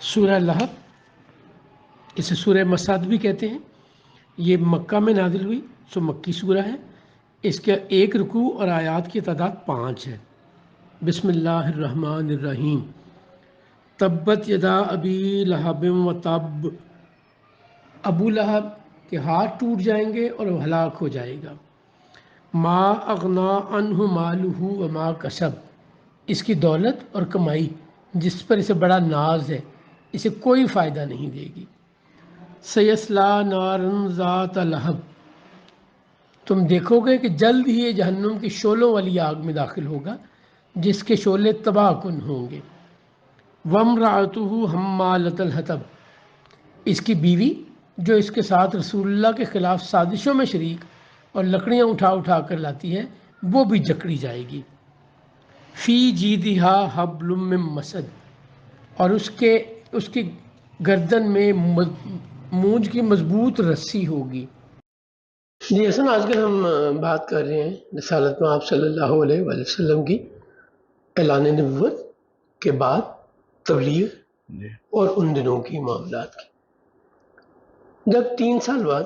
سورہ لہب، اسے سورہ مسد بھی کہتے ہیں، یہ مکہ میں نازل ہوئی، سو مکی سورہ ہے۔ اس کا ایک رکوع اور آیات کی تعداد 5 ہے۔ بسم اللہ الرحمن الرحیم۔ تبت یدا ابی لہب و تب، ابو لہب کے ہاتھ ٹوٹ جائیں گے اور وہ ہلاک ہو جائے گا۔ ما اغنا عنہ مالہ وما کسب، اس کی دولت اور کمائی جس پر اسے بڑا ناز ہے اسے کوئی فائدہ نہیں دے گی۔ سیصلی نارا ذات لہب، تم دیکھو گے کہ جلد ہی یہ جہنم کی شعلوں والی آگ میں داخل ہوگا جس کے شعلے تباہ کن ہوں گے۔ وامرأتہ حمالۃ الحطب، اس کی بیوی جو اس کے ساتھ رسول اللہ کے خلاف سازشوں میں شریک اور لکڑیاں اٹھا اٹھا کر لاتی ہے، وہ بھی جکڑی جائے گی۔ فی جیدہا حبل من مسد، اور اس کی گردن میں مونج کی مضبوط رسی ہوگی۔ جی حسن، آج کل ہم بات کر رہے ہیں رسالت میں آپ صلی اللہ علیہ وآلہ وسلم کی اعلان نبوت کے بعد تبلیغ اور ان دنوں کی معاملات کی۔ جب 3 سال بعد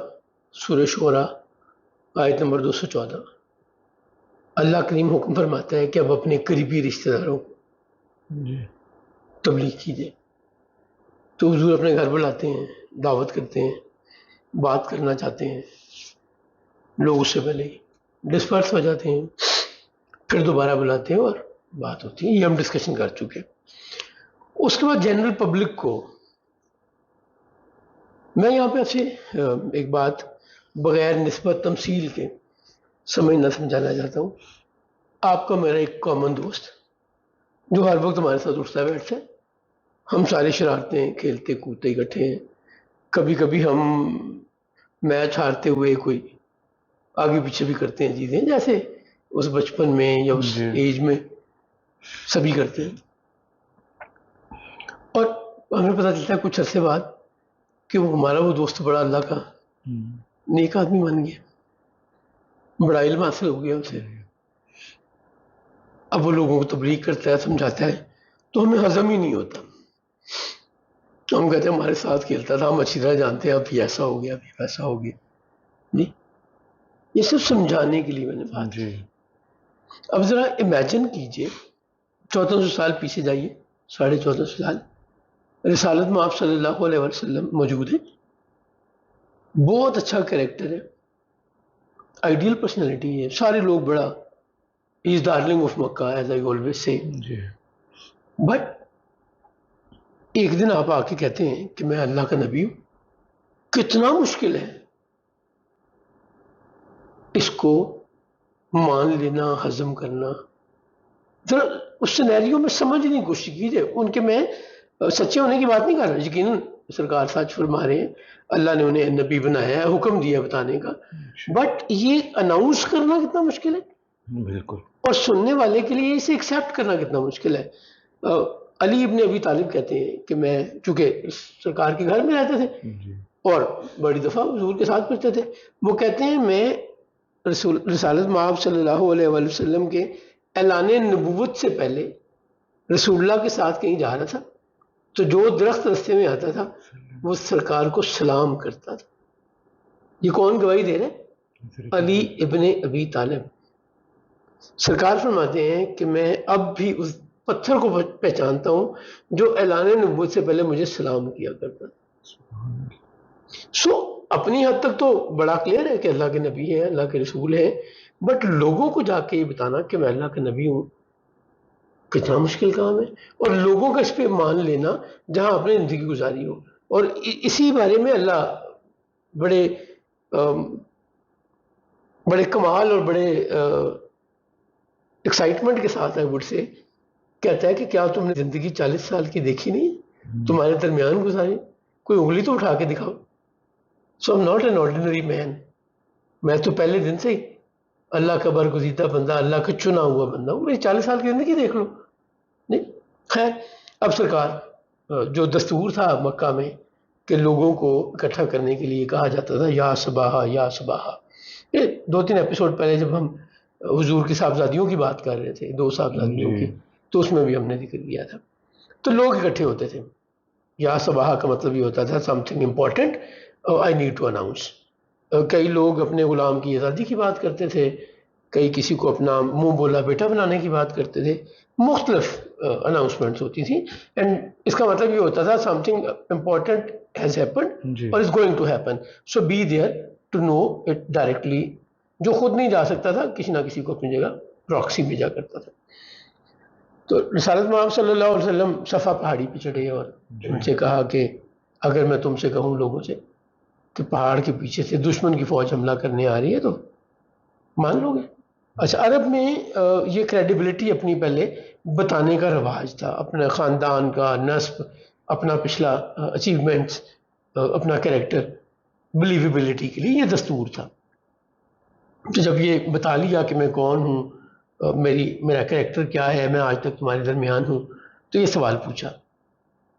سورہ شعراء آیت نمبر 214 اللہ کریم حکم فرماتا ہے کہ اب اپنے قریبی رشتہ داروں کو تبلیغ کیجیے، تو حضور اپنے گھر بلاتے ہیں، دعوت کرتے ہیں، بات کرنا چاہتے ہیں، لوگ اس سے پہلے ڈسپرس ہو جاتے ہیں، پھر دوبارہ بلاتے ہیں اور بات ہوتی ہے۔ یہ ہم ڈسکشن کر چکے ہیں۔ اس کے بعد جنرل پبلک کو میں یہاں پہ آپ سے ایک بات بغیر نسبت تمثیل کے سمجھانا چاہتا ہوں۔ آپ کا میرا ایک کامن دوست جو ہر وقت ہمارے ساتھ اٹھتا ہے بیٹھتا ہے، ہم سارے شرارتیں کھیلتے کودتے اکٹھے ہیں، کبھی کبھی ہم میچ ہارتے ہوئے کوئی آگے پیچھے بھی کرتے ہیں چیزیں، جیسے اس بچپن میں یا اس ایج میں سبھی کرتے ہیں۔ اور ہمیں پتہ چلتا ہے کچھ عرصے بعد کہ وہ ہمارا وہ دوست بڑا اللہ کا نیک آدمی بن گیا، بڑا علم حاصل ہو گیا اسے، اب وہ لوگوں کو تبلیغ کرتا ہے، سمجھاتا ہے، تو ہمیں ہضم ہی نہیں ہوتا۔ ہم کہتے ہیں ہمارے ساتھ کھیلتا تھا، ہم اچھی طرح جانتے ہیں، اب یہ ایسا ہو گیا، اب یہ ویسا ہو گیا۔ جی، یہ صرف سمجھانے کے لیے میں نے بات کی۔ اب ذرا امیجن کیجئے 1400 سال پیچھے جائیے، 1450 سال، رسالت میں آپ صلی اللہ علیہ وسلم موجود ہیں، بہت اچھا کریکٹر ہے، آئیڈیل پرسنالٹی ہے، سارے لوگ بڑا ہی is darling of Mecca as I always سے۔ بٹ ایک دن آپ آ کے کہتے ہیں کہ میں اللہ کا نبی ہوں، کتنا مشکل ہے اس کو مان لینا، ہضم کرنا۔ ذرا اس سینیریو میں سمجھنے کی کوشش کیجیے۔ ان کے میں سچے ہونے کی بات نہیں کر رہا، یقیناً سرکار سچ فرما رہے ہیں، اللہ نے انہیں نبی بنایا ہے، حکم دیا بتانے کا، بٹ یہ اناؤنس کرنا کتنا مشکل ہے، بالکل، اور سننے والے کے لیے اسے ایکسیپٹ کرنا کتنا مشکل ہے۔ علی ابن ابی طالب کہتے ہیں کہ میں چونکہ سرکار کے گھر میں رہتے تھے اور بڑی دفعہ حضور کے ساتھ پڑھتے تھے، وہ کہتے ہیں میں رسالت مآب صلی اللہ علیہ وآلہ وسلم کے اعلان نبوت سے پہلے رسول اللہ کے ساتھ کہیں جا رہا تھا، تو جو درخت رستے میں آتا تھا وہ سرکار کو سلام کرتا تھا۔ یہ کون گواہی دے رہے؟ علی ابن ابی طالب۔ سرکار فرماتے ہیں کہ میں اب بھی اس پتھر کو پہچانتا ہوں جو اعلان نبوت سے پہلے مجھے سلام کیا کرتا تھا۔ سو اپنی حد تک تو بڑا کلیئر ہے کہ اللہ کے نبی ہیں، اللہ کے رسول ہیں، بٹ لوگوں کو جا کے یہ بتانا کہ میں اللہ کا نبی ہوں کتنا مشکل کام ہے، اور لوگوں کا اس پہ مان لینا جہاں اپنی زندگی گزاری ہو۔ اور اسی بارے میں اللہ بڑے کمال اور بڑے ایکسائٹمنٹ کے ساتھ ہے وڈ سے کہتا ہے کہ کیا تم نے زندگی 40 سال کی دیکھی نہیں، تمہارے درمیان گزاری، کوئی انگلی تو اٹھا کے دکھاؤ۔ سو I'm not an ordinary man، میں تو پہلے دن سے ہی اللہ کا برگزیدہ بندہ، اللہ کا چنا ہوا بندہ ہوں، میری 40 سال کی زندگی دیکھ لو۔ نہیں، خیر، اب سرکار جو دستور تھا مکہ میں کہ لوگوں کو اکٹھا کرنے کے لیے کہا جاتا تھا یا صباحا یا صباحا، یہ 2-3 ایپیسوڈ پہلے جب ہم حضور کی صاحبزادیوں کی بات کر رہے تھے، 2 صاحبزادیوں کی، تو اس میں بھی ہم نے ذکر کیا تھا، تو لوگ اکٹھے ہوتے تھے یا صباح کا مطلب یہ ہوتا تھا something important I need to announce. کئی لوگ اپنے غلام کی آزادی کی بات کرتے تھے, کئی کسی کو اپنا منہ بولا بیٹا بنانے کی بات کرتے تھے, مختلف اناؤنسمنٹس ہوتی تھیں. اینڈ اس کا مطلب یہ ہوتا تھا something important has happened اور is going to happen, so be there to know it directly. جو خود نہیں جا سکتا تھا کسی نہ کسی کو اپنی جگہ پراکسی بھیجا کرتا تھا. تو رسالت محمد صلی اللہ علیہ وسلم صفا پہاڑی پہ چڑھے اور ان سے کہا کہ اگر میں تم سے کہوں لوگوں سے کہ پہاڑ کے پیچھے سے دشمن کی فوج حملہ کرنے آ رہی ہے تو مان لو گے؟ اچھا, عرب میں یہ کریڈیبلٹی اپنی پہلے بتانے کا رواج تھا, اپنا خاندان کا نسب, اپنا پچھلا اچیومنٹس, اپنا کریکٹر, بلیویبلٹی کے لیے یہ دستور تھا. تو جب یہ بتا لیا کہ میں کون ہوں, میرا کریکٹر کیا ہے, میں آج تک تمہارے درمیان ہوں, تو یہ سوال پوچھا.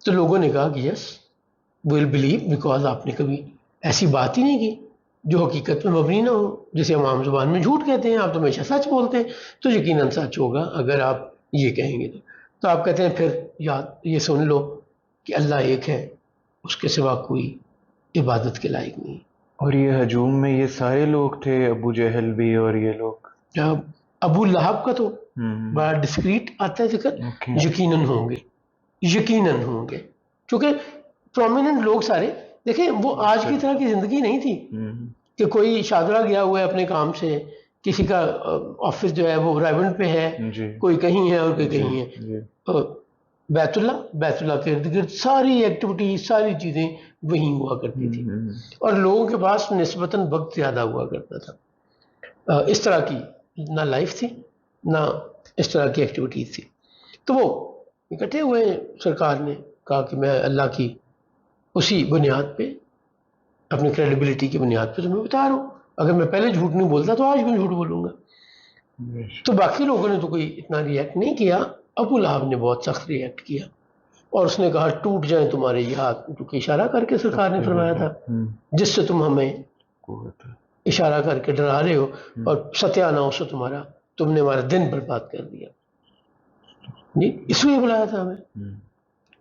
تو لوگوں نے کہا کہ یس ویل بلیو, بیکاز آپ نے کبھی ایسی بات ہی نہیں کی جو حقیقت میں مبنی نہ ہو, جسے ہم عام زبان میں جھوٹ کہتے ہیں. آپ تو ہمیشہ سچ بولتے ہیں, تو یقیناً سچ ہوگا اگر آپ یہ کہیں گے. تو آپ کہتے ہیں پھر یاد یہ سن لو کہ اللہ ایک ہے, اس کے سوا کوئی عبادت کے لائق نہیں. اور یہ ہجوم میں یہ سارے لوگ تھے, ابو جہل بھی اور یہ لوگ؟ ابو لہب کا تو بڑا ڈسکریٹ آتا ہے ذکر, یقیناً ہوں گے, یقیناً ہوں گے, کیونکہ پرومیننٹ لوگ سارے. دیکھیں وہ آج کی طرح کی زندگی نہیں تھی کہ کوئی شاہدرہ گیا ہوا ہے اپنے کام سے, کسی کا آفس جو ہے وہ رائبنڈ پہ ہے, کوئی کہیں ہے اور کوئی کہیں ہے. بیت اللہ کے ارد گرد ساری ایکٹیویٹی, ساری چیزیں وہیں ہوا کرتی تھی, اور لوگوں کے پاس نسبتاً وقت زیادہ ہوا کرتا تھا. اس طرح کی نہ لائف تھی نہ اس طرح کی ایکٹیویٹیز تھی. تو وہ اکٹھے ہوئے, سرکار نے کہا کہ میں اللہ کی اسی بنیاد پہ, اپنی کریڈیبلٹی کی بنیاد پہ تمہیں بتا رہا ہوں. اگر میں پہلے جھوٹ نہیں بولتا تو آج بھی جھوٹ بولوں گا. تو باقی لوگوں نے تو کوئی اتنا ریئیکٹ نہیں کیا. ابو لہب نے بہت سخت ریئیکٹ کیا اور اس نے کہا ٹوٹ جائیں تمہارے یہ ہاتھ, کیونکہ اشارہ کر کے سرکار نے فرمایا تھا جس سے تم ہمیں اشارہ کر کے ڈرا رہے ہو, اور ستیہ ناش ہو تمہارا, تم نے ہمارا دن برباد کر دیا. جی اس لیے بلایا تھا ہمیں.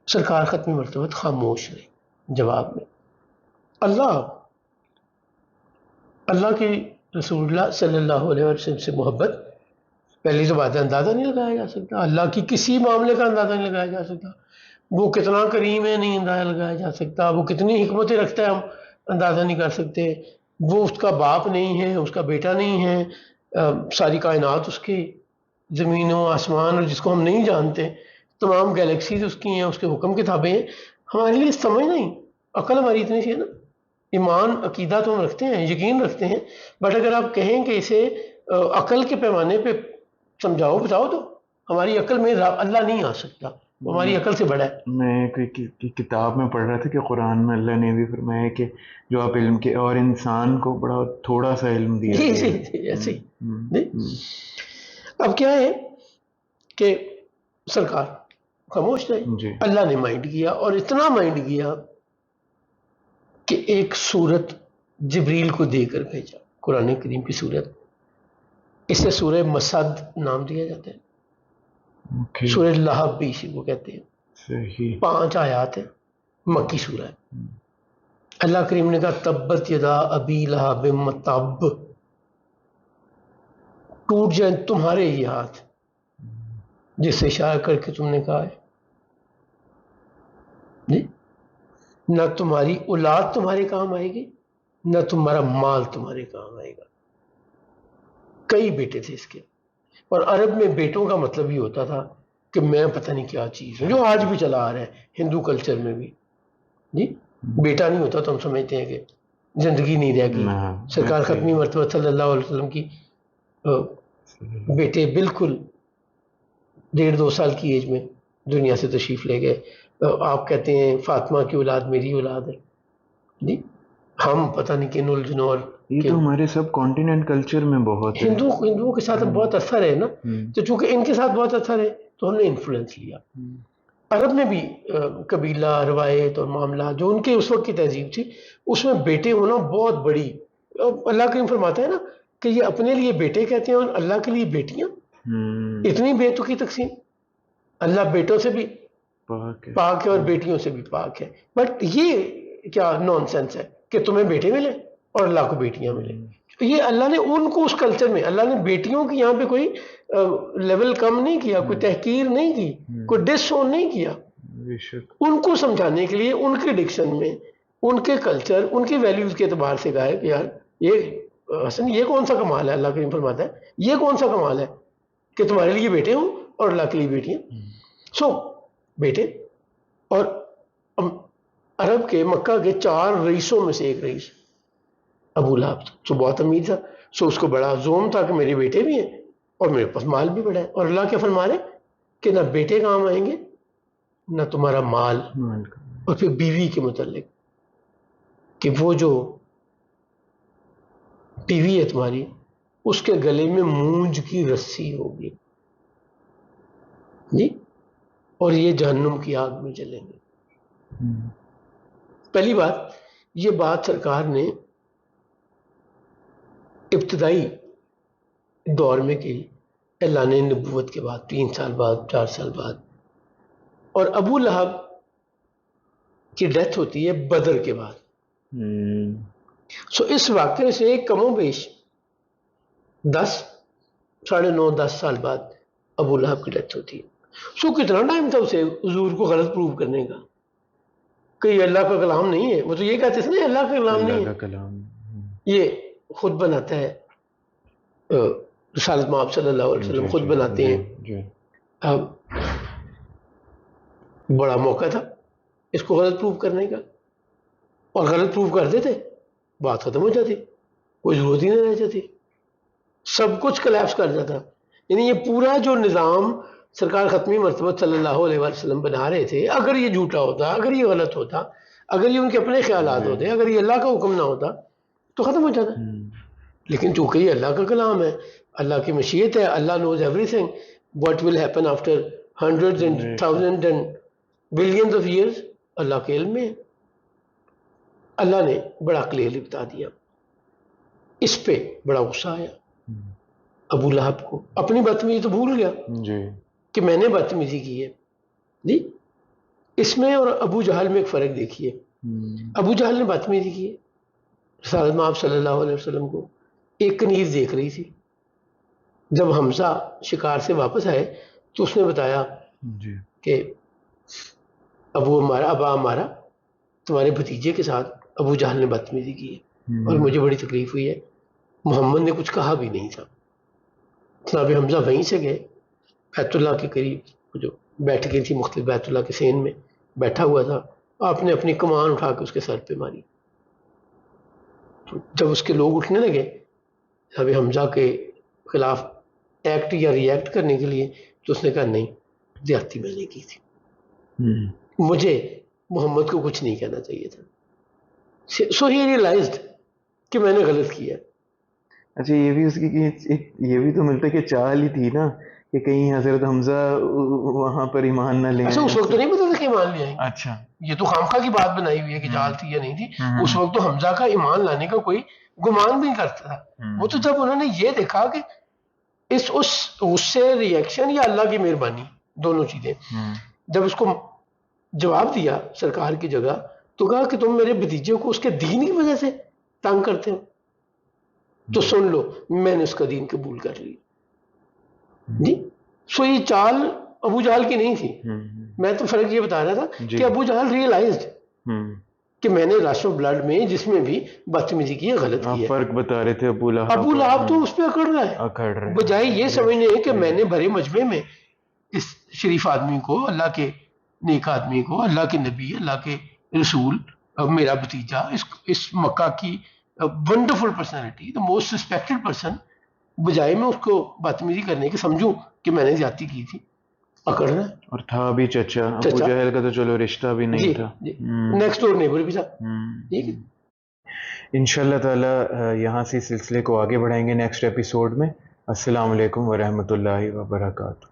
سرکار ختم مرتبہ خاموش رہے. جواب میں اللہ کے رسول اللہ صلی اللہ علیہ وسلم سے محبت, پہلی تو بات ہے اندازہ نہیں لگایا جا سکتا. اللہ کی کسی معاملے کا اندازہ نہیں لگایا جا سکتا. وہ کتنا کریم ہے نہیں اندازہ لگایا جا سکتا. وہ کتنی حکمتیں رکھتا ہے ہم اندازہ نہیں کر سکتے. وہ اس کا باپ نہیں ہے, اس کا بیٹا نہیں ہے, ساری کائنات اس کی, زمین و آسمان, اور جس کو ہم نہیں جانتے, تمام گیلیکسیز اس کی ہیں, اس کے حکم کتابیں ہیں. ہمارے لیے سمجھ نہیں, عقل ہماری اتنی سی ہے نا. ایمان عقیدہ تو ہم رکھتے ہیں, یقین رکھتے ہیں, بٹ اگر آپ کہیں کہ اسے عقل کے پیمانے پہ سمجھاؤ بتاؤ, تو ہماری عقل میں اللہ نہیں آ سکتا, ہماری عقل سے بڑا ہے. میں کوئی کتاب میں پڑھ رہا تھا کہ قرآن میں اللہ نے بھی فرمایا کہ جو آپ علم کے, اور انسان کو بڑا تھوڑا سا علم دیا. ایسے ہی. اب کیا ہے کہ سرکار خاموش رہے. اللہ نے مائنڈ کیا, اور اتنا مائنڈ کیا کہ ایک سورت جبریل کو دے کر بھیجا, قرآن کریم کی سورت. اسے سورہ مسد نام دیا جاتا ہے. سورہ لہب بھی اسی کو کہتے ہیں. 5 آیات ہیں, مکی سورہ ہے. اللہ کریم نے کہا تبت یدا ابی لہب متب, ٹوٹ جائیں تمہارے یہ ہاتھ جس سے اشارہ کر کے تم نے کہا ہے. جی نہ تمہاری اولاد تمہارے کام آئے گی, نہ تمہارا مال تمہارے کام آئے گا. کئی بیٹے تھے اس کے, اور عرب میں بیٹوں کا مطلب یہ ہوتا تھا کہ میں پتہ نہیں کیا چیز ہے, جو آج بھی چلا آ رہا ہے ہندو کلچر میں بھی. جی بیٹا نہیں ہوتا تو ہم سمجھتے ہیں کہ زندگی نہیں رہ گئی. سرکار ختمی مرتبہ صلی اللہ علیہ وسلم کی بیٹے بالکل 1.5-2 سال کی ایج میں دنیا سے تشریف لے گئے. آپ کہتے ہیں فاطمہ کی اولاد میری اولاد ہے. جی ہم پتہ نہیں کن الجنور, یہ تو ہمارے سب کانٹیننٹ کلچر میں بہت ہے. ہندوؤں کے ساتھ بہت اثر ہے نا, تو چونکہ ان کے ساتھ بہت اثر ہے تو ہم نے انفلوئنس لیا. عرب میں بھی قبیلہ روایت اور معاملات جو ان کے اس وقت کی تہذیب تھی, اس میں بیٹے ہونا بہت بڑی. اللہ کریم فرماتا ہے نا کہ یہ اپنے لیے بیٹے کہتے ہیں اور اللہ کے لیے بیٹیاں. اتنی بے تکی تقسیم. اللہ بیٹوں سے بھی پاک ہے اور بیٹیوں سے بھی پاک ہے. بٹ یہ کیا نان سینس ہے کہ تمہیں بیٹے ملے اور اللہ کو بیٹیاں ملے. یہ اللہ نے ان کو اس کلچر میں اللہ نے بیٹیوں کی یہاں پہ کوئی لیول کم نہیں کیا, کوئی تحقیر نہیں کی, کوئی ڈس اون نہیں کیا. ان کو سمجھانے کے لیے ان کے ڈکشن میں ان کے کلچر ان کی ویلیوز کے اعتبار سے کہا ہے کہ یار یہ حسن یہ کون سا کمال ہے, اللہ کریم فرماتا ہے یہ کون سا کمال ہے کہ تمہارے لیے بیٹے ہوں اور اللہ کے لیے بیٹیاں. سو بیٹے, اور عرب کے مکہ کے 4 رئیسوں میں سے ایک رئیس ابو لہب تھا, جو بہت امیر تھا. سو اس کو بڑا زوم تھا کہ میرے بیٹے بھی ہیں اور میرے پاس مال بھی بڑا ہے. اور اللہ کیا فرما رہے کہ نہ بیٹے کام آئیں گے نہ تمہارا مال. اور پھر بیوی کے متعلق کہ وہ جو بیوی ہے تمہاری اس کے گلے میں مونج کی رسی ہوگی جی, اور یہ جہنم کی آگ میں جلیں گے. پہلی بات, یہ بات سرکار نے ابتدائی دور میں کی, اعلان نبوت کے بعد 3 سال بعد 4 سال بعد. اور ابو لہب کی ڈیتھ ہوتی ہے بدر کے بعد. سو اس واقعے سے کم و بیش 9.5 سال بعد ابو لہب کی ڈیتھ ہوتی ہے. سو کتنا ٹائم تھا اسے حضور کو غلط پروو کرنے کا کہ یہ اللہ کا کلام نہیں ہے. وہ تو یہ کہتے تھے نا اللہ کا کلام نہیں ہے, یہ خود بناتا ہے, رسالت مآب صلی اللہ علیہ وسلم خود بناتے ہیں. اب بڑا موقع تھا اس کو غلط پروف کرنے کا, اور غلط پروف کر دیتے بات ختم ہو جاتی, کوئی ضرورت ہی نہیں رہ جاتی, سب کچھ کلیپس کر جاتا. یعنی یہ پورا جو نظام سرکار ختمی مرتبہ صلی اللہ علیہ وسلم بنا رہے تھے, اگر یہ جھوٹا ہوتا, اگر یہ غلط ہوتا, اگر یہ ان کے اپنے خیالات ہوتے, اگر یہ اللہ کا حکم نہ ہوتا تو ختم ہو جاتا. لیکن چونکہ یہ اللہ کا کلام ہے, اللہ کی مشیت ہے, اللہ knows everything what will happen after hundred and thousand and billions of years, اللہ کے علم میں ہے. اللہ نے بڑا کلیئرلی بتا دیا. اس پہ بڑا غصہ آیا ابو لہب کو, اپنی بدتمیزی تو بھول گیا کہ میں نے بدتمیزی کی ہے جی. اس میں اور ابو جہل میں ایک فرق دیکھیے. ابو جہل نے بدتمیزی کی ہے, رسالت مآب صلی اللہ علیہ وسلم کو ایک کنیز دیکھ رہی تھی. جب حمزہ شکار سے واپس آئے تو اس نے بتایا کہ ابا ہمارا تمہارے بھتیجے کے ساتھ ابو جہل نے بدتمیزی کی ہے اور مجھے بڑی تکلیف ہوئی ہے. محمد نے کچھ کہا بھی نہیں تھا. جناب حمزہ وہیں سے گئے بیت اللہ کے قریب, جو بیٹھ گئی تھی مختلف بیت اللہ کے سین میں بیٹھا ہوا تھا, آپ نے اپنی کمان اٹھا کے اس کے سر پہ ماری. جب اس کے لوگ اٹھنے لگے جناب حمزہ کے خلاف ایکٹ یا ری ایکٹ کرنے کے لیے, تو اس نے کہا نہیں, زیادتی میں نے کی تھی, مجھے محمد کو کچھ نہیں کہنا چاہیے تھا. سو ہی ریئلائزڈ کہ میں نے غلط کیا. اچھا, یہ بھی اس کی یہ بھی تو ملتا ہے کہ چال ہی تھی نا کہ کہیں حضرت حمزہ وہاں پر ایمان نہ لیں. اچھا, اس وقت تو نہیں پتا تھا کہ ایمان لے آئیں. اچھا, یہ تو خامخواہ کی بات بنائی ہوئی ہے کہ چال تھی یا نہیں تھی. اس وقت تو حمزہ کا ایمان لانے کا کوئی گمان بھی نہیں کرتا تھا. وہ تو جب انہوں نے یہ دیکھا کہ اس سے ریئیکشن یا اللہ کی مہربانی دونوں چیزیں, جب اس کو جواب دیا سرکار کی جگہ تو کہا کہ تم میرے بھتیجے کو اس کے دین کی وجہ سے تنگ کرتے ہو, تو سن لو میں نے اس کا دین قبول کر لی جی. سو یہ چال ابو جہل کی نہیں تھی. میں تو فرق یہ بتا رہا تھا کہ ابو جہل ریئلائزڈ کہ میں نے رش آف بلڈ میں جس میں بھی بدتمیزی کی ہے, غلط کی ہے. فرق بتا رہے تھے ابو لہب تو اس پہ اکڑ رہا ہے, بجائے یہ سمجھنے کہ میں نے بھرے مجمع میں اس شریف آدمی کو, اللہ کے نیک آدمی کو, اللہ کے نبی, اللہ کے رسول, میرا بھتیجا, اس مکہ کی wonderful personality, the most respected person, بجائے میں اس کو بدتمیزی کرنے کے سمجھوں کہ میں نے زیادتی کی تھی, اکڑ رہا ہے. اور تھا بھی چچا, ابو جہل کا تو چلو رشتہ بھی نہیں تھا, نیکسٹ ڈور نیبر بھی تھا. انشاءاللہ تعالی یہاں سے سلسلے کو آگے بڑھائیں گے نیکسٹ ایپیسوڈ میں. السلام علیکم ورحمۃ اللہ وبرکاتہ.